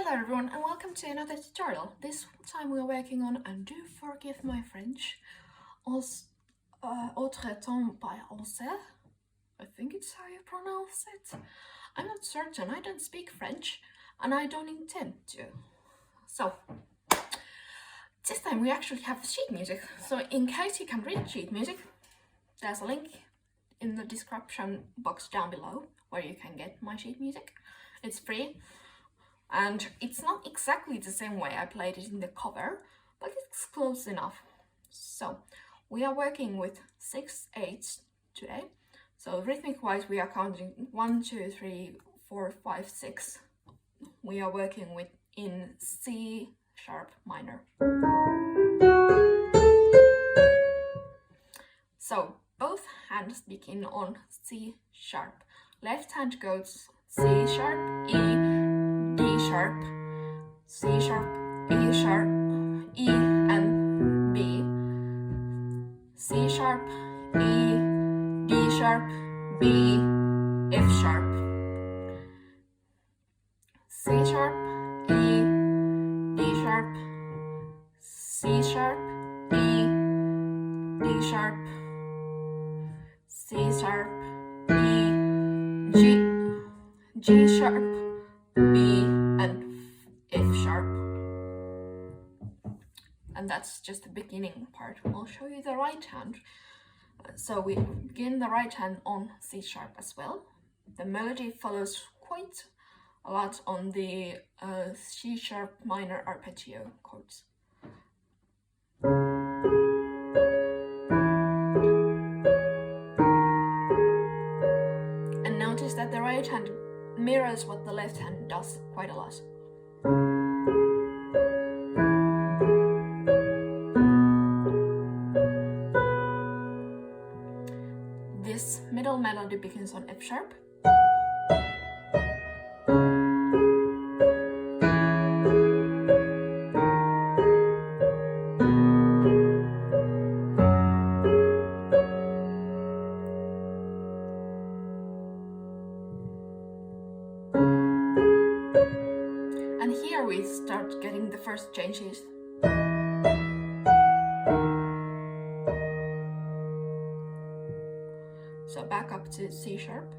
Hello everyone and welcome to another tutorial. This time we are working on, and do forgive my French, Autre, temps by Alcest. I think it's how you pronounce it. I'm not certain, I don't speak French and I don't intend to. So, this time we actually have sheet music. So in case you can read sheet music, there's a link in the description box down below where you can get my sheet music. It's free. And it's not exactly the same way I played it in the cover, but it's close enough. So we are working with 6/8 today. So rhythmic wise we are counting 1, 2, 3, 4, 5, 6. We are working with in C sharp minor. So both hands begin on C sharp. Left hand goes C sharp, E, D sharp, C sharp, E sharp, E and B, C sharp, E, D sharp, B, F sharp, C sharp, E, D sharp, C sharp, E, D sharp, C sharp, E, G sharp, B and F sharp. And that's just the beginning part. I'll show you the right hand. So we begin the right hand on C sharp as well. The melody follows quite a lot on the C sharp minor arpeggio chords. And notice that the right hand mirrors what the left hand does quite a lot. This middle melody begins on F sharp. And here we start getting the first changes. So back up to C sharp.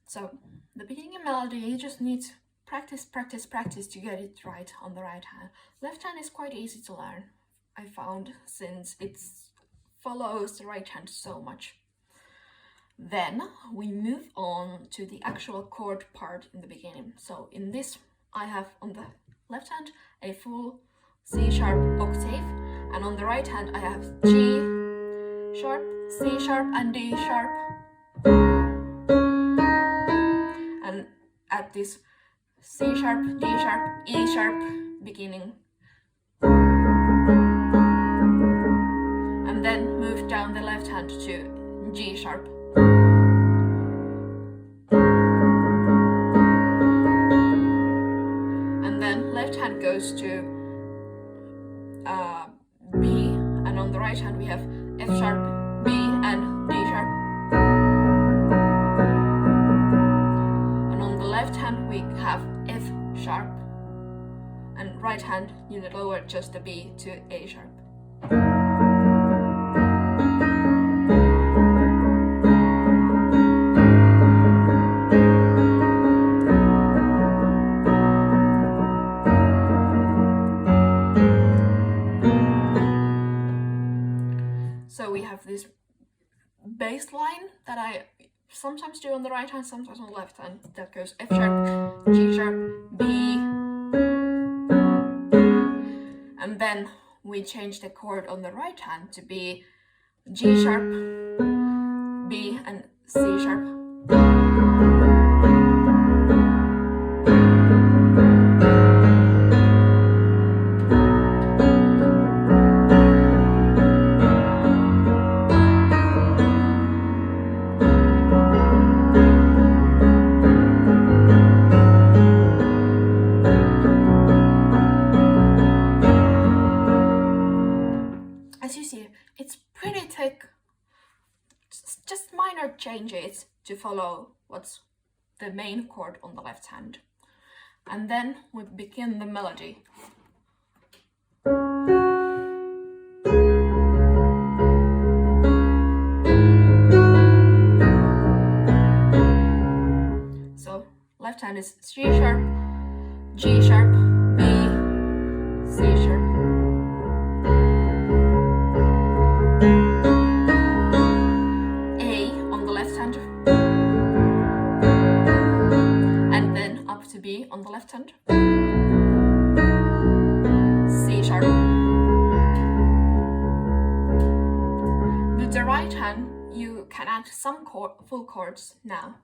So the beginning melody, you just need practice to get it right on the right hand. Left hand is quite easy to learn, I found, since it follows the right hand so much. Then we move on to the actual chord part in the beginning. So in this I have on the left hand a full C sharp octave, and on the right hand I have G sharp, C sharp and D sharp. And at this C sharp, D sharp, E sharp beginning. And then move down the left hand to G sharp. And then left hand goes to B, and on the right hand we have F sharp, B and D sharp. Left hand we have F sharp, and right hand you lower just the B to A sharp. So we have this bass line that I sometimes do on the right hand, sometimes on the left hand. That goes F sharp, G sharp, B, and then we change the chord on the right hand to be G sharp, B and C sharp. later change it to follow what's the main chord on the left hand. And then we begin the melody. So left hand is C sharp, G sharp, B, C sharp. A on the left hand. And then up to B on the left hand. C sharp. With the right hand, you can add some full chords now.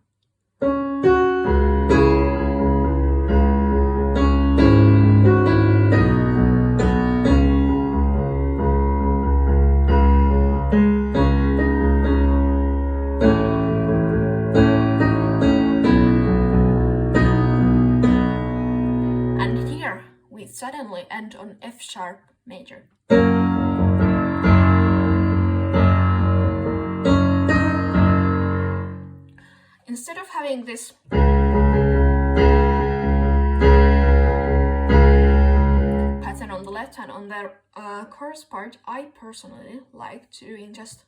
And here we suddenly end on F sharp major. Instead of having this pattern on the left hand on the chorus part, I personally like doing just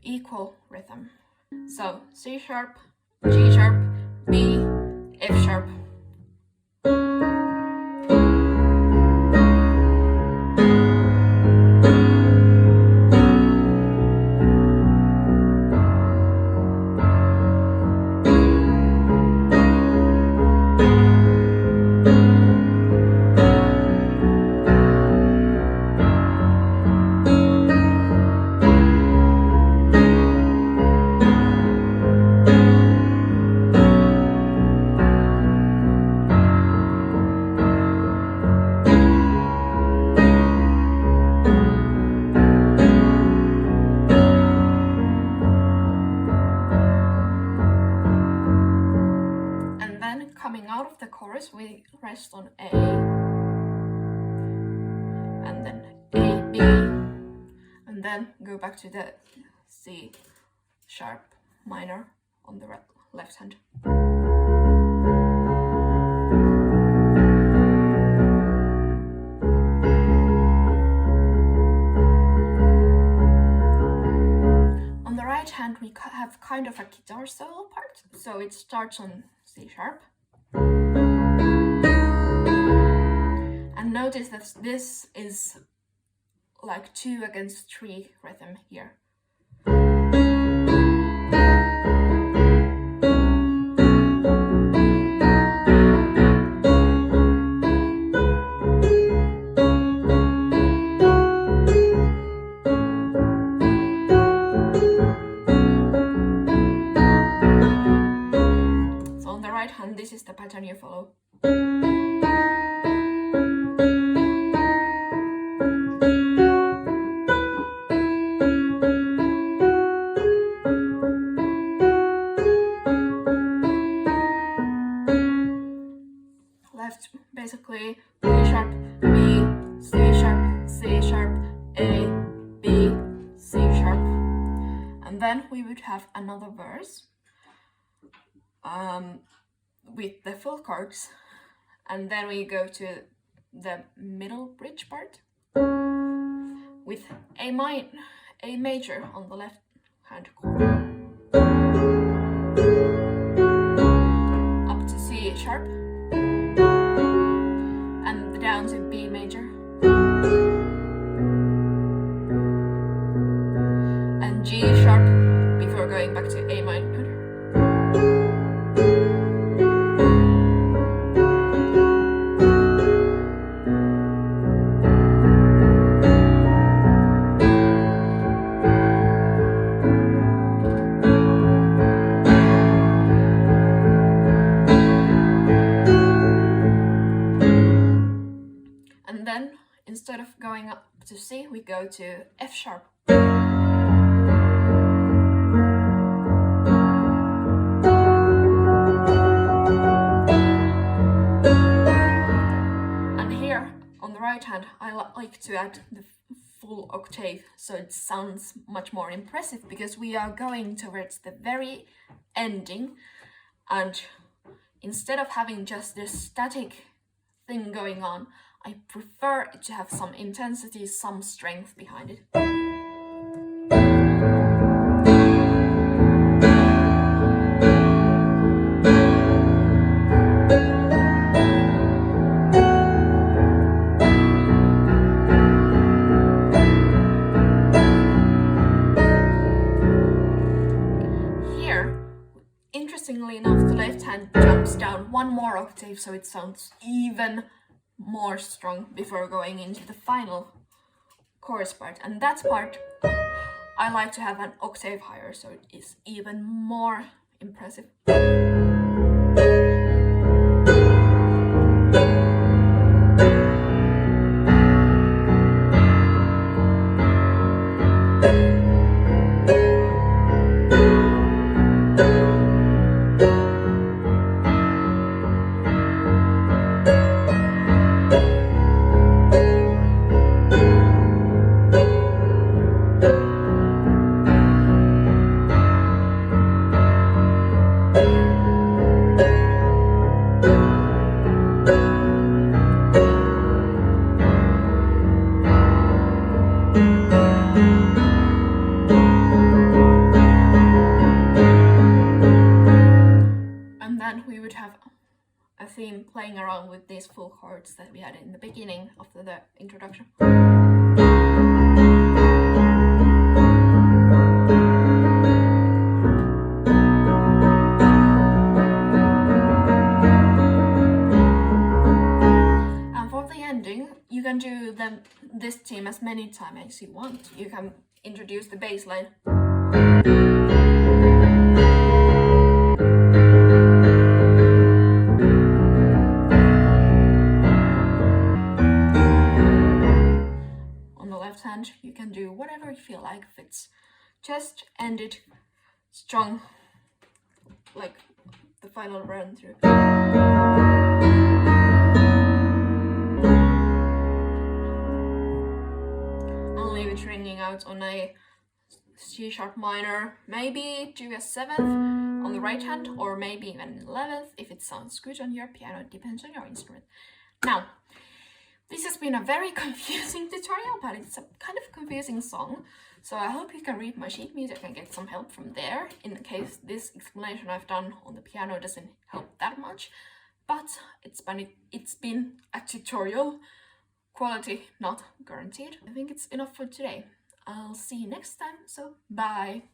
equal rhythm. So C sharp, G sharp, B, F sharp. Coming out of the chorus, we rest on A, and then A, B, and then go back to the C sharp minor on the left hand. On the right hand, we have kind of a guitar solo part, so it starts on C sharp. And notice that this is like 2 against 3 rhythm here. So on the right hand, this is the pattern you follow. Left, basically B sharp, B, C sharp, C sharp, A, B, C sharp. And then we would have another verse with the full chords, and then we go to the middle bridge part with A major on the left hand chord, up to C sharp, and down to B major, and G sharp before going back to A minor. And then instead of going up to C, we go to F sharp. And here on the right hand, I like to add the full octave, so it sounds much more impressive, because we are going towards the very ending, and instead of having just this static thing going on, I prefer it to have some intensity, some strength behind it. Interestingly enough, the left hand jumps down one more octave, so it sounds even more strong before going into the final chorus part. And that part I like to have an octave higher, so it is even more impressive. And then we would have a theme playing around with these full chords that we had in the beginning after the introduction. And for the ending, you can do this theme as many times as you want. You can introduce the bass line. Hand, you can do whatever you feel like fits. Just end it strong, like the final run through. I'll leave it ringing out on a C sharp minor, maybe do a 7th on the right hand, or maybe even an 11th if it sounds good on your piano. It depends on your instrument. Now, this has been a very confusing tutorial, but it's a kind of confusing song, so I hope you can read my sheet music and get some help from there, in case this explanation I've done on the piano doesn't help that much. But it's been a tutorial, quality not guaranteed. I think it's enough for today. I'll see you next time, so bye!